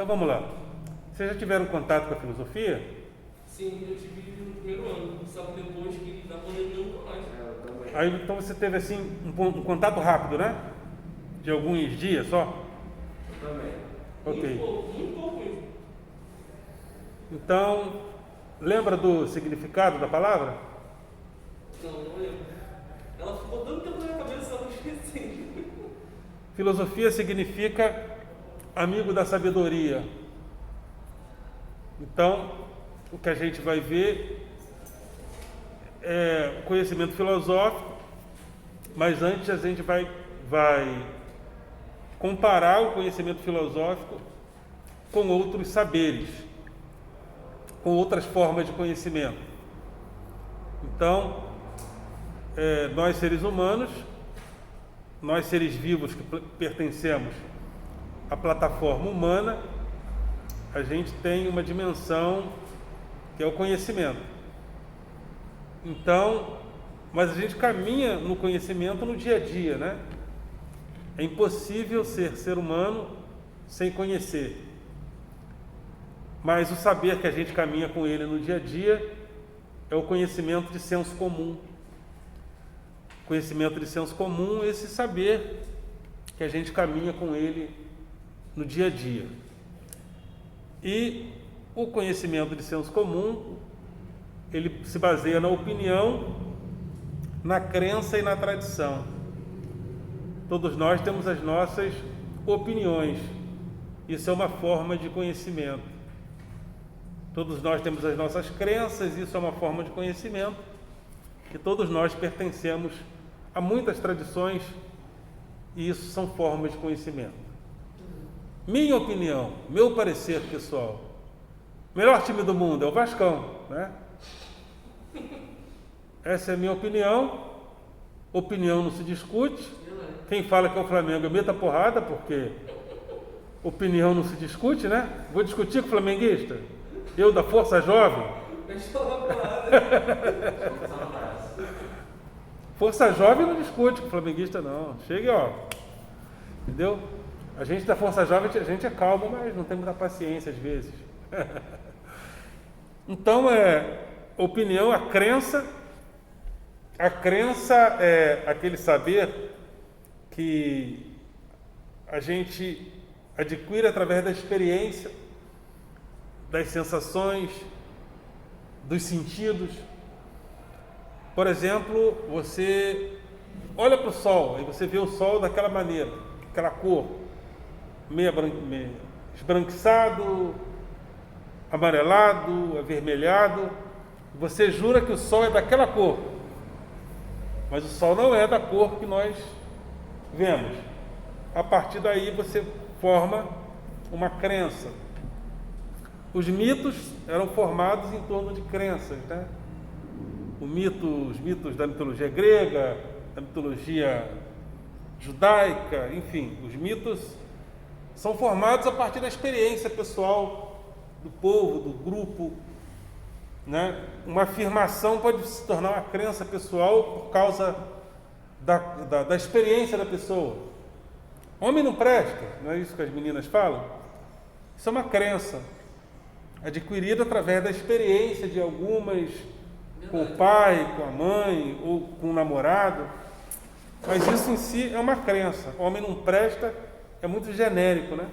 Então vamos lá. Vocês já tiveram contato com a filosofia? Sim, eu tive no primeiro ano, só que depois que da pandemia nunca mais. Eu também. Aí então você teve assim um contato rápido, né? De alguns dias só? Eu também. Ok. Muito pouco mesmo. Então, lembra do significado da palavra? Não lembro. Ela ficou tanto tempo na minha cabeça, eu esqueci. Filosofia significa amigo da sabedoria. Então, o que a gente vai ver é o conhecimento filosófico, mas antes a gente vai comparar o conhecimento filosófico com outros saberes, com outras formas de conhecimento. Então, nós seres humanos, nós seres vivos que pertencemos à plataforma humana, a gente tem uma dimensão que é o conhecimento. Então, mas a gente caminha no conhecimento no dia a dia, né? É impossível ser humano sem conhecer. Mas o saber que a gente caminha com ele no dia a dia é o conhecimento de senso comum. Conhecimento de senso comum é esse saber que a gente caminha com ele no dia a dia. E o conhecimento de senso comum, ele se baseia na opinião, na crença e na tradição. Todos nós temos as nossas opiniões. Isso é uma forma de conhecimento. Todos nós temos as nossas crenças, isso é uma forma de conhecimento. E todos nós pertencemos a muitas tradições, e isso são formas de conhecimento. Minha opinião, meu parecer pessoal, o melhor time do mundo é o Vascão, né? Essa é a minha opinião. Opinião não se discute. Quem fala que é o Flamengo, meta porrada, porque opinião não se discute, né? Vou discutir com o flamenguista? Eu da Força Jovem? Força Jovem não discute com o flamenguista, não. Chega, ó. Entendeu? A gente da Força Jovem, a gente é calmo, mas não tem muita paciência às vezes. Então, opinião, a crença é aquele saber que a gente adquire através da experiência, das sensações, dos sentidos. Por exemplo, você olha para o sol e você vê o sol daquela maneira, aquela cor, meio esbranquiçado, amarelado, avermelhado. Você jura que o sol é daquela cor, mas o sol não é da cor que nós vemos. A partir daí você forma uma crença. Os mitos eram formados em torno de crenças, né? Os mitos da mitologia grega, da mitologia judaica, enfim, os mitos são formados a partir da experiência pessoal do povo, do grupo, né? Uma afirmação pode se tornar uma crença pessoal por causa da experiência da pessoa. Homem não presta, não é isso que as meninas falam? Isso é uma crença adquirida através da experiência de algumas, com o pai, com a mãe ou com o namorado. Mas isso em si é uma crença. Homem não presta é muito genérico, né?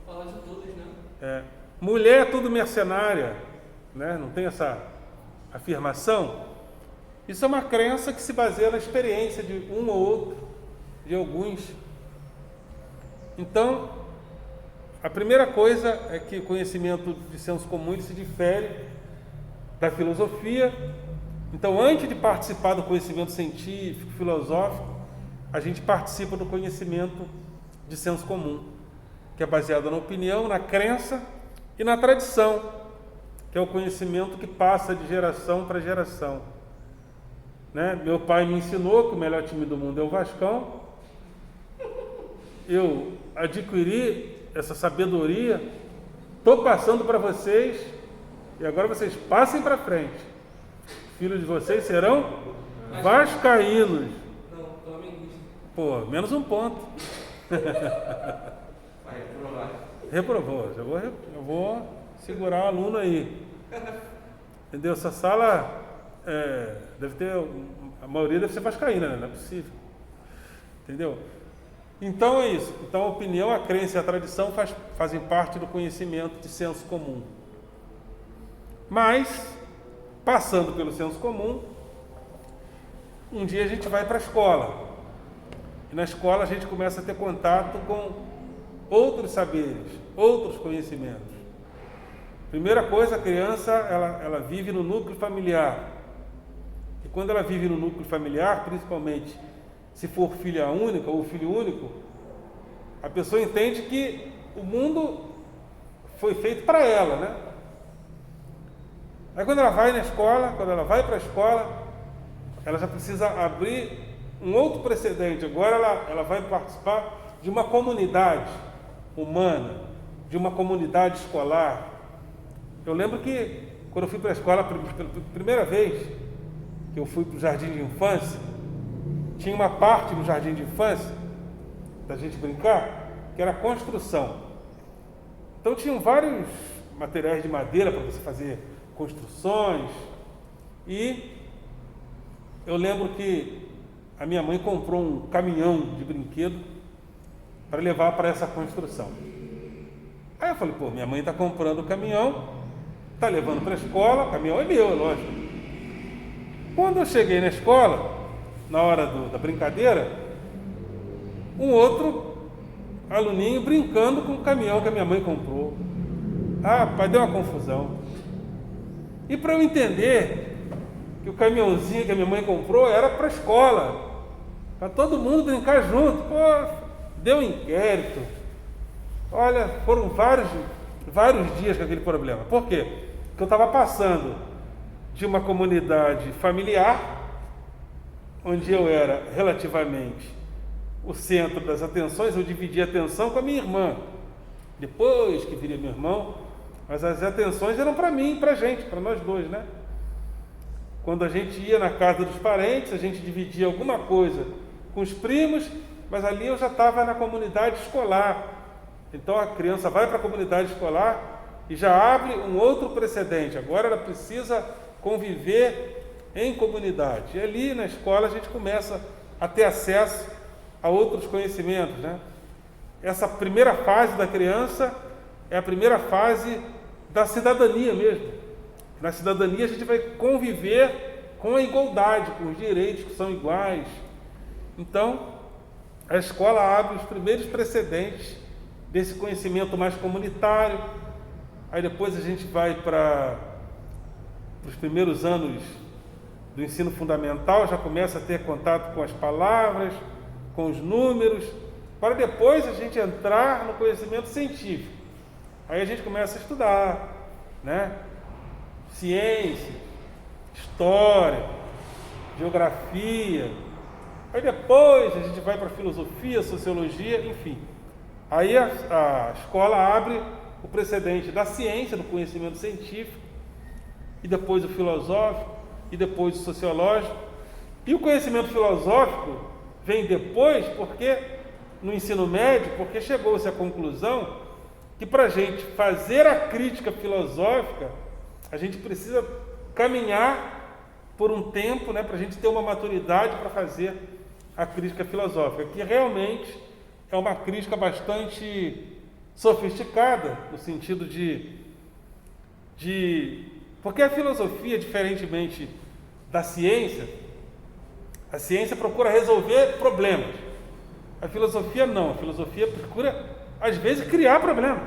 Fala de todos, né? Mulher é tudo mercenária, né? Não tem essa afirmação? Isso é uma crença que se baseia na experiência de um ou outro, de alguns. Então, a primeira coisa é que o conhecimento de senso comum ele se difere da filosofia. Então, antes de participar do conhecimento científico, filosófico, a gente participa do conhecimento de senso comum, que é baseado na opinião, na crença e na tradição, que é o conhecimento que passa de geração para geração. Né? Meu pai me ensinou que o melhor time do mundo é o Vascão. Eu adquiri essa sabedoria, estou passando para vocês, e agora vocês passem para frente. Filhos de vocês serão vascaínos. Não, flamenguista. Pô, menos um ponto. Vai provar. Reprovou. Eu vou segurar o aluno aí. Entendeu? Essa sala deve ter... A maioria deve ser vascaína, né? Não é possível. Entendeu? Então é isso. Então a opinião, a crença e a tradição fazem parte do conhecimento de senso comum. Mas, passando pelo senso comum, um dia a gente vai para a escola. E na escola a gente começa a ter contato com outros saberes, outros conhecimentos. Primeira coisa, a criança ela vive no núcleo familiar. E quando ela vive no núcleo familiar, principalmente se for filha única ou filho único, a pessoa entende que o mundo foi feito para ela, né? Aí quando ela vai na escola, quando ela vai para a escola, ela já precisa abrir um outro precedente. Agora ela vai participar de uma comunidade humana, de uma comunidade escolar. Eu lembro que quando eu fui para a escola pela primeira vez, que eu fui para o jardim de infância, tinha uma parte no jardim de infância, da gente brincar, que era construção. Então tinham vários materiais de madeira para você fazer construções. E eu lembro que a minha mãe comprou um caminhão de brinquedo para levar para essa construção. Aí eu falei, minha mãe está comprando o caminhão, está levando para a escola, o caminhão é meu, é lógico. Quando eu cheguei na escola, na hora da brincadeira, um outro aluninho brincando com o caminhão que a minha mãe comprou. Pai, deu uma confusão. E para eu entender que o caminhãozinho que a minha mãe comprou era para a escola, para todo mundo brincar junto, deu um inquérito. Olha, foram vários dias com aquele problema. Por quê? Porque eu estava passando de uma comunidade familiar, onde eu era relativamente o centro das atenções, eu dividia a atenção com a minha irmã. Depois que viria meu irmão, mas as atenções eram para mim, para a gente, para nós dois, né? Quando a gente ia na casa dos parentes, a gente dividia alguma coisa com os primos, mas ali eu já estava na comunidade escolar. Então a criança vai para a comunidade escolar e já abre um outro precedente. Agora ela precisa conviver em comunidade. E ali na escola a gente começa a ter acesso a outros conhecimentos, né? Essa primeira fase da criança é a primeira fase da cidadania mesmo. Na cidadania a gente vai conviver com a igualdade, com os direitos que são iguais. Então, a escola abre os primeiros precedentes desse conhecimento mais comunitário. Aí depois a gente vai para os primeiros anos do ensino fundamental, já começa a ter contato com as palavras, com os números, para depois a gente entrar no conhecimento científico. Aí a gente começa a estudar, né? Ciência, história, geografia. Aí depois a gente vai para filosofia, sociologia, enfim. Aí a escola abre o precedente da ciência, do conhecimento científico, e depois o filosófico, e depois o sociológico. E o conhecimento filosófico vem depois, porque no ensino médio, porque chegou-se à conclusão que para a gente fazer a crítica filosófica, a gente precisa caminhar por um tempo, né, para a gente ter uma maturidade para fazer a crítica filosófica, que realmente é uma crítica bastante sofisticada, no sentido porque a filosofia, diferentemente da ciência, a ciência procura resolver problemas. A filosofia não, a filosofia procura, às vezes, criar problemas.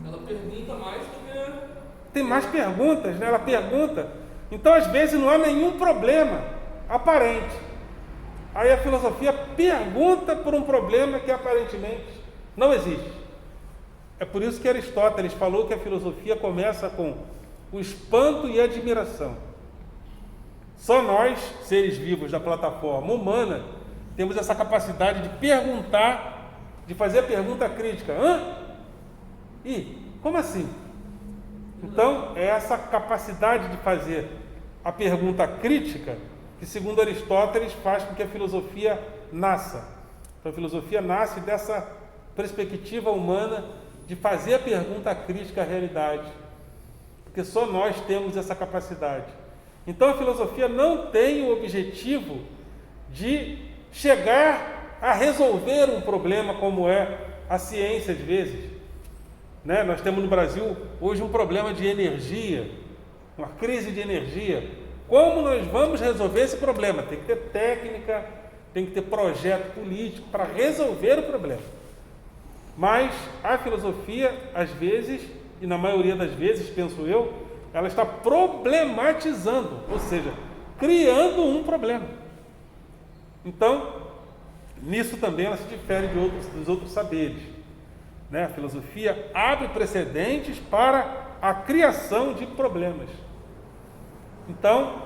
Ela pergunta mais do que... Tem mais perguntas, né? Ela pergunta. Então, às vezes, não há nenhum problema aparente. Aí a filosofia pergunta por um problema que aparentemente não existe. É por isso que Aristóteles falou que a filosofia começa com o espanto e a admiração. Só nós, seres vivos da plataforma humana, temos essa capacidade de perguntar, de fazer a pergunta crítica. Como assim? Então, é essa capacidade de fazer a pergunta crítica que, segundo Aristóteles, faz com que a filosofia nasça. Então, a filosofia nasce dessa perspectiva humana de fazer a pergunta crítica à realidade, porque só nós temos essa capacidade. Então a filosofia não tem o objetivo de chegar a resolver um problema como é a ciência às vezes. Né? Nós temos no Brasil hoje um problema de energia, uma crise de energia. Como nós vamos resolver esse problema? Tem que ter técnica, tem que ter projeto político para resolver o problema. Mas a filosofia, às vezes, e na maioria das vezes, penso eu, ela está problematizando, ou seja, criando um problema. Então, nisso também ela se difere dos outros saberes. Né? A filosofia abre precedentes para a criação de problemas. Então,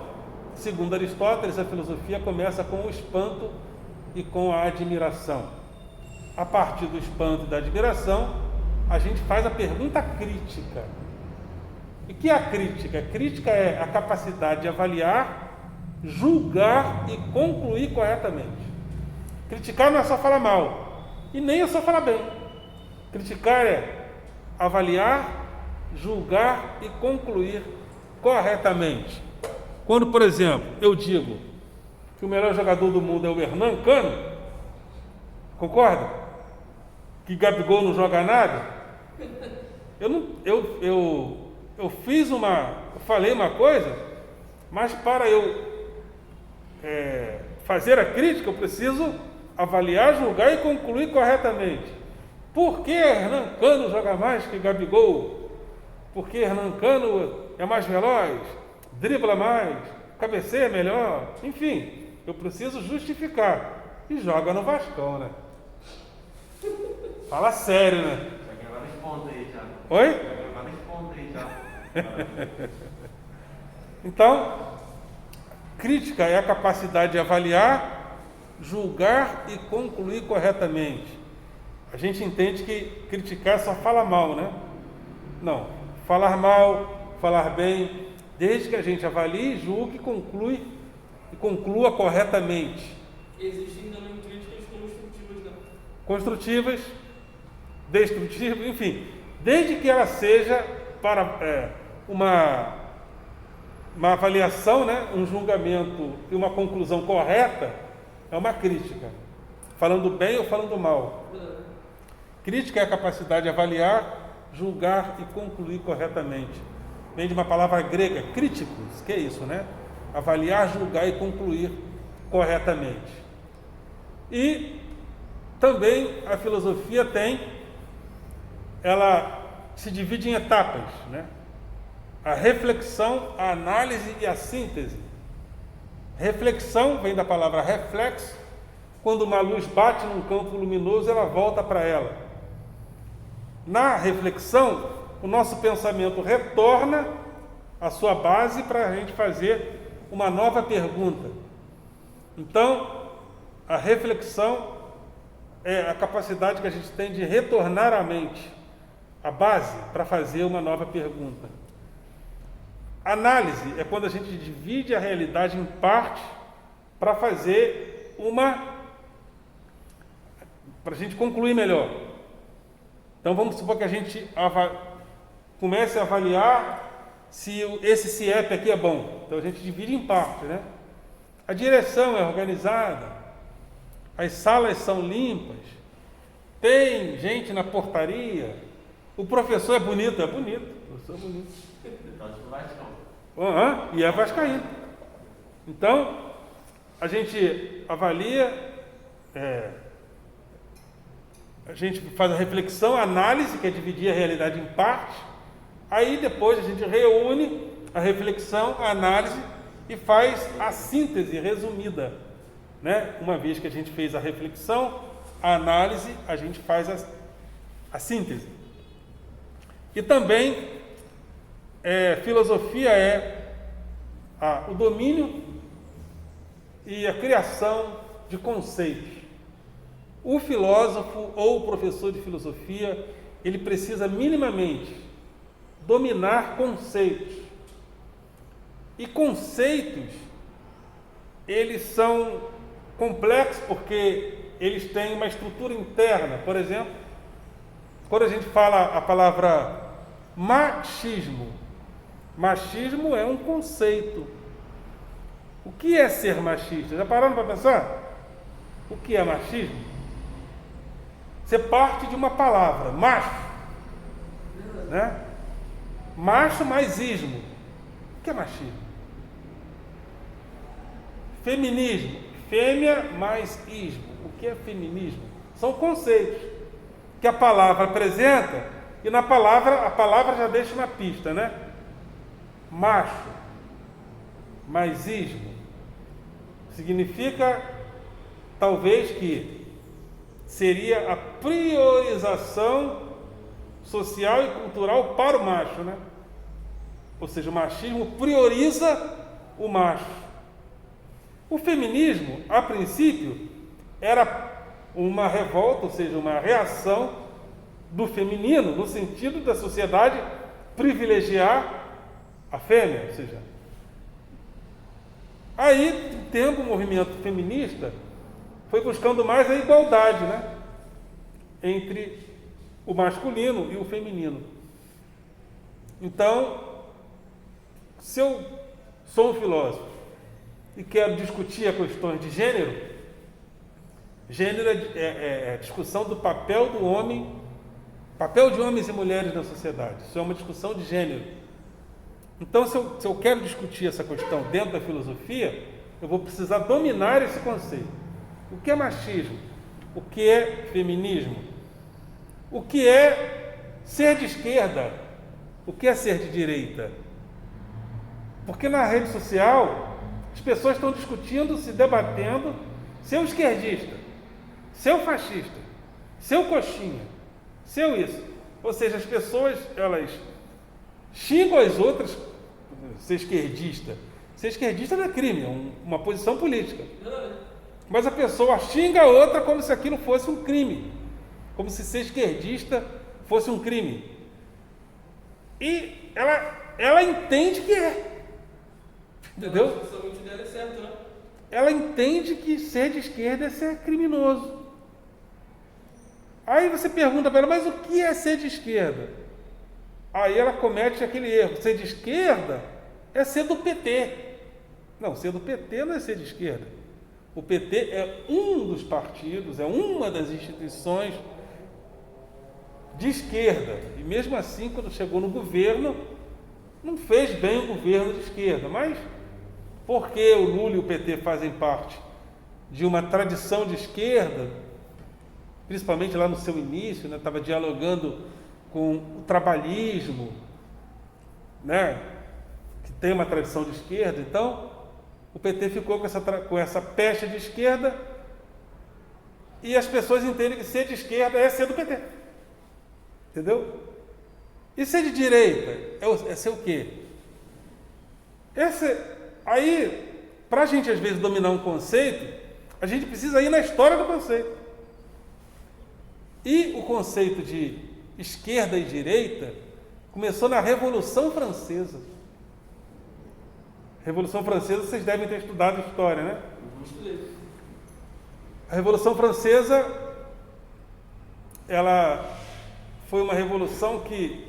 segundo Aristóteles, a filosofia começa com o espanto e com a admiração. A partir do espanto e da admiração, a gente faz a pergunta crítica. E o que é a crítica? A crítica é a capacidade de avaliar, julgar e concluir corretamente. Criticar não é só falar mal, e nem é só falar bem. Criticar é avaliar, julgar e concluir corretamente. Quando, por exemplo, eu digo que o melhor jogador do mundo é o Hernan Cano, concorda? Que Gabigol não joga nada? Eu falei uma coisa, mas para eu fazer a crítica, eu preciso avaliar, julgar e concluir corretamente. Por que Hernan Cano joga mais que Gabigol? Porque Hernan Cano é mais veloz, dribla mais, cabeceia melhor, enfim, eu preciso justificar. E joga no Vascão, né? Fala sério, né? Vai responder já. Oi? Vai responder já. Então, crítica é a capacidade de avaliar, julgar e concluir corretamente. A gente entende que criticar só fala mal, né? Não. Falar mal, falar bem, desde que a gente avalie, julgue e conclua corretamente. Existem também críticas construtivas, né? Construtivas, destrutivas, enfim, desde que ela seja para uma avaliação, né, um julgamento e uma conclusão correta, é uma crítica, falando bem ou falando mal. Crítica é a capacidade de avaliar, julgar e concluir corretamente. Vem de uma palavra grega, críticos, que é isso, né? Avaliar, julgar e concluir corretamente. E também a filosofia ela se divide em etapas, né? A reflexão, a análise e a síntese. Reflexão vem da palavra reflexo. Quando uma luz bate num campo luminoso, ela volta para ela. Na reflexão, o nosso pensamento retorna à sua base para a gente fazer uma nova pergunta. Então, a reflexão é a capacidade que a gente tem de retornar à mente, a base, para fazer uma nova pergunta. Análise é quando a gente divide a realidade em partes para fazer para a gente concluir melhor. Então vamos supor que a gente comece a avaliar se esse CIEP aqui é bom. Então a gente divide em partes, né? A direção é organizada, as salas são limpas, tem gente na portaria, o professor é bonito, o professor é bonito. E é vascaíno. Então, a gente avalia, a gente faz a reflexão, a análise, que é dividir a realidade em partes, aí depois a gente reúne a reflexão, a análise e faz a síntese resumida, né? Uma vez que a gente fez a reflexão, a análise, a gente faz a síntese. E também filosofia é o domínio e a criação de conceitos. O filósofo ou o professor de filosofia, ele precisa minimamente dominar conceitos. E conceitos, eles são complexos porque eles têm uma estrutura interna. Por exemplo, quando a gente fala a palavra machismo, machismo é um conceito. O que é ser machista? Já pararam para pensar? O que é machismo? Você parte de uma palavra, macho, né? Macho mais ismo. O que é machismo? Feminismo, fêmea mais ismo. O que é feminismo? São conceitos que a palavra apresenta e a palavra já deixa uma pista, né? Macho mais ismo significa talvez que seria a priorização social e cultural para o macho, né? Ou seja, o machismo prioriza o macho. O feminismo, a princípio, era uma revolta, ou seja, uma reação do feminino, no sentido da sociedade privilegiar a fêmea, ou seja, aí, no tempo, o movimento feminista foi buscando mais a igualdade, né, entre o masculino e o feminino. Então, se eu sou um filósofo e quero discutir as questões de gênero, gênero é a discussão do papel do homem, papel de homens e mulheres na sociedade. Isso é uma discussão de gênero. Então, se eu quero discutir essa questão dentro da filosofia, eu vou precisar dominar esse conceito. O que é machismo? O que é feminismo? O que é ser de esquerda? O que é ser de direita? Porque na rede social, as pessoas estão discutindo, se debatendo, seu esquerdista, seu fascista, seu coxinha, seu isso. Ou seja, as pessoas, elas xingam as outras, ser esquerdista. Ser esquerdista não é crime, é uma posição política. Mas a pessoa xinga a outra como se aquilo fosse um crime. Como se ser esquerdista fosse um crime. E ela entende que é. Entendeu? Dela é certo, né? Ela entende que ser de esquerda é ser criminoso. Aí você pergunta para ela, mas o que é ser de esquerda? Aí ela comete aquele erro. Ser de esquerda é ser do PT. Não, ser do PT não é ser de esquerda. O PT é um dos partidos, é uma das instituições de esquerda. E mesmo assim, quando chegou no governo, não fez bem o governo de esquerda. Mas porque o Lula e o PT fazem parte de uma tradição de esquerda, principalmente lá no seu início, né, estava dialogando com o trabalhismo, né, que tem uma tradição de esquerda. Então, o PT ficou com essa pecha de esquerda e as pessoas entendem que ser de esquerda é ser do PT. Entendeu? E ser de direita é ser o quê? Aí, para a gente às vezes dominar um conceito, a gente precisa ir na história do conceito. E o conceito de esquerda e direita começou na Revolução Francesa. Revolução Francesa, vocês devem ter estudado história, né? A Revolução Francesa, ela foi uma revolução que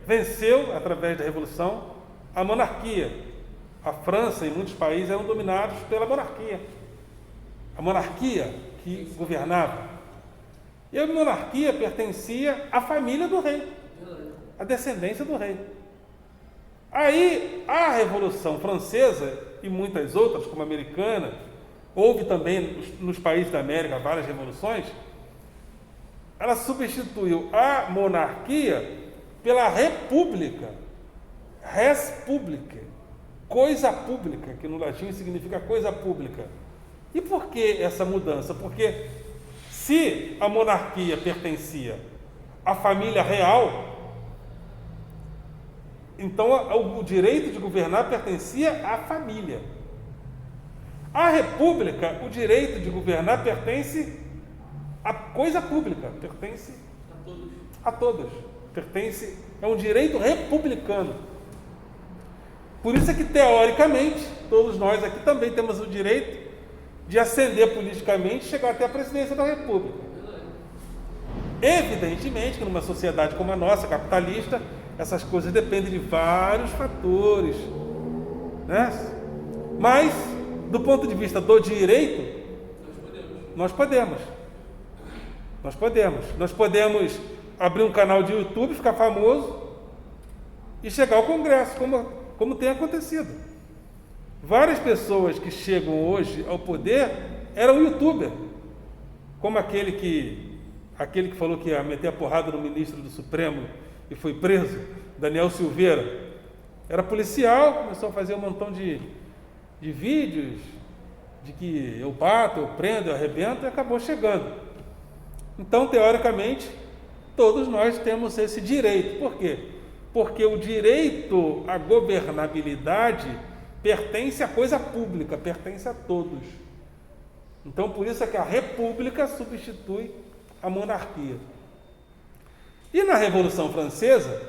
venceu, através da revolução, a monarquia. A França e muitos países eram dominados pela monarquia. A monarquia que governava. E a monarquia pertencia à família do rei, à descendência do rei. Aí, a Revolução Francesa e muitas outras, como a americana, houve também nos países da América várias revoluções, ela substituiu a monarquia pela república, res publica, coisa pública, que no latim significa coisa pública. E por que essa mudança? Porque se a monarquia pertencia à família real, então o direito de governar pertencia à família. À república, o direito de governar pertence à coisa pública, pertence a todos. Pertence, é um direito republicano. Por isso é que, teoricamente, todos nós aqui também temos o direito de ascender politicamente e chegar até a presidência da República. Evidentemente que numa sociedade como a nossa, capitalista, essas coisas dependem de vários fatores, né? Mas, do ponto de vista do direito, nós podemos abrir um canal de YouTube, ficar famoso e chegar ao Congresso, como tem acontecido. Várias pessoas que chegam hoje ao poder eram youtuber, como aquele que falou que ia meter a porrada no ministro do Supremo e foi preso, Daniel Silveira. Era policial, começou a fazer um montão de vídeos de que eu bato, eu prendo, eu arrebento, e acabou chegando. Então, teoricamente, todos nós temos esse direito. Por quê? Porque o direito à governabilidade pertence à coisa pública, pertence a todos. Então, por isso é que a república substitui a monarquia. E na Revolução Francesa,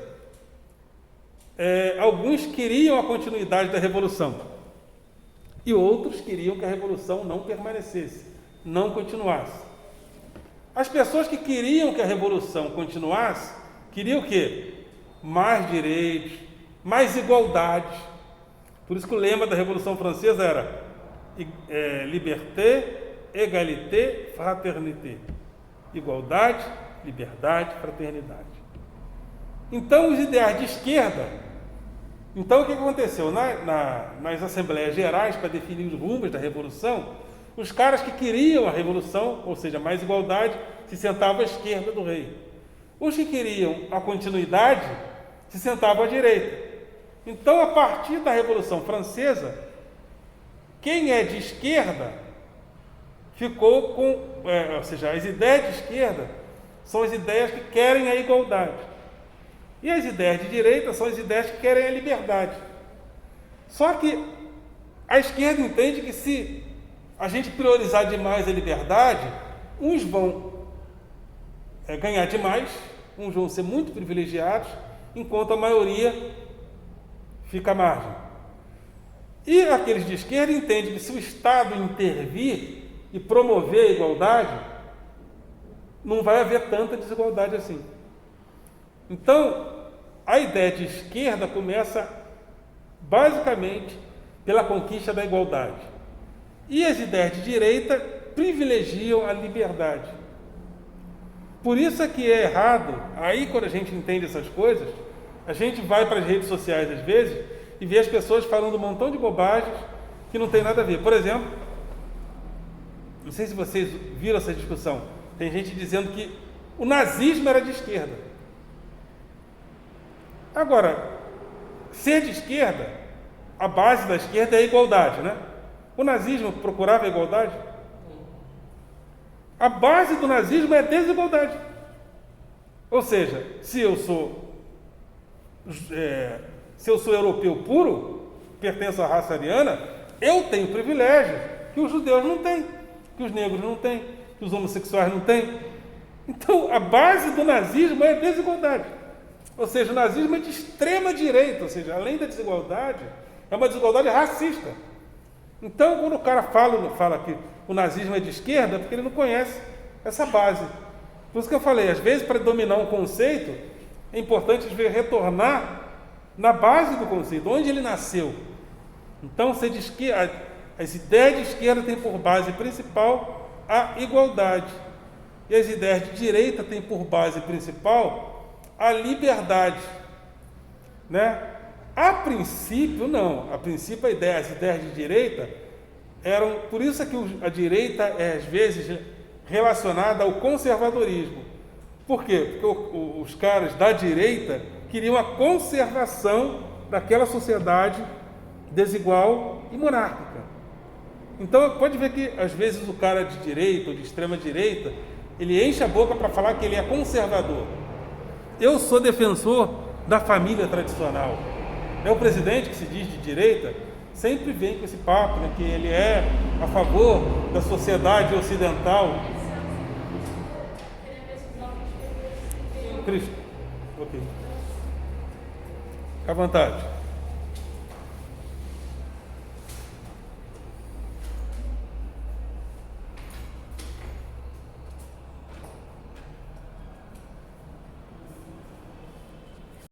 alguns queriam a continuidade da Revolução e outros queriam que a Revolução não permanecesse, não continuasse. As pessoas que queriam que a Revolução continuasse, queriam o quê? Mais direitos, mais igualdade. Por isso que o lema da Revolução Francesa era liberté, égalité, fraternité. Igualdade, liberdade, fraternidade. Então, os ideais de esquerda... Então, o que aconteceu? Nas Assembleias Gerais, para definir os rumos da Revolução, os caras que queriam a Revolução, ou seja, mais igualdade, se sentavam à esquerda do rei. Os que queriam a continuidade, se sentavam à direita. Então, a partir da Revolução Francesa, quem é de esquerda ficou com... ou seja, as ideias de esquerda são as ideias que querem a igualdade. E as ideias de direita são as ideias que querem a liberdade. Só que a esquerda entende que se a gente priorizar demais a liberdade, uns vão ganhar demais, uns vão ser muito privilegiados, enquanto a maioria fica à margem. E aqueles de esquerda entendem que se o Estado intervir e promover a igualdade, não vai haver tanta desigualdade assim. Então, a ideia de esquerda começa basicamente pela conquista da igualdade. E as ideias de direita privilegiam a liberdade. Por isso é que é errado, aí quando a gente entende essas coisas, a gente vai para as redes sociais às vezes e vê as pessoas falando um montão de bobagens que não tem nada a ver. Por exemplo, não sei se vocês viram essa discussão, tem gente dizendo que o nazismo era de esquerda. Agora, ser de esquerda, a base da esquerda é a igualdade, né? O nazismo procurava a igualdade? A base do nazismo é a desigualdade. Ou seja, se eu sou europeu puro, pertenço à raça ariana, eu tenho privilégios que os judeus não têm, que os negros não têm, que os homossexuais não têm. Então, a base do nazismo é a desigualdade. Ou seja, o nazismo é de extrema direita, ou seja, além da desigualdade, é uma desigualdade racista. Então, quando o cara fala que o nazismo é de esquerda, é porque ele não conhece essa base. Por isso que eu falei, às vezes, para dominar um conceito, é importante às vezes, retornar na base do conceito, onde ele nasceu. Então, ser de esquerda, as ideias de esquerda têm por base principal a igualdade. E as ideias de direita têm por base principal a liberdade, né? A princípio, não. A princípio, as ideias de direita eram... Por isso é que a direita é, às vezes, relacionada ao conservadorismo. Por quê? Porque os caras da direita queriam a conservação daquela sociedade desigual e monárquica. Então, pode ver que, às vezes, o cara de direita ou de extrema direita, ele enche a boca para falar que ele é conservador. Eu sou defensor da família tradicional. O presidente, que se diz de direita, sempre vem com esse papo, né, que ele é a favor da sociedade ocidental. Cristo. Ok. Fica à vontade.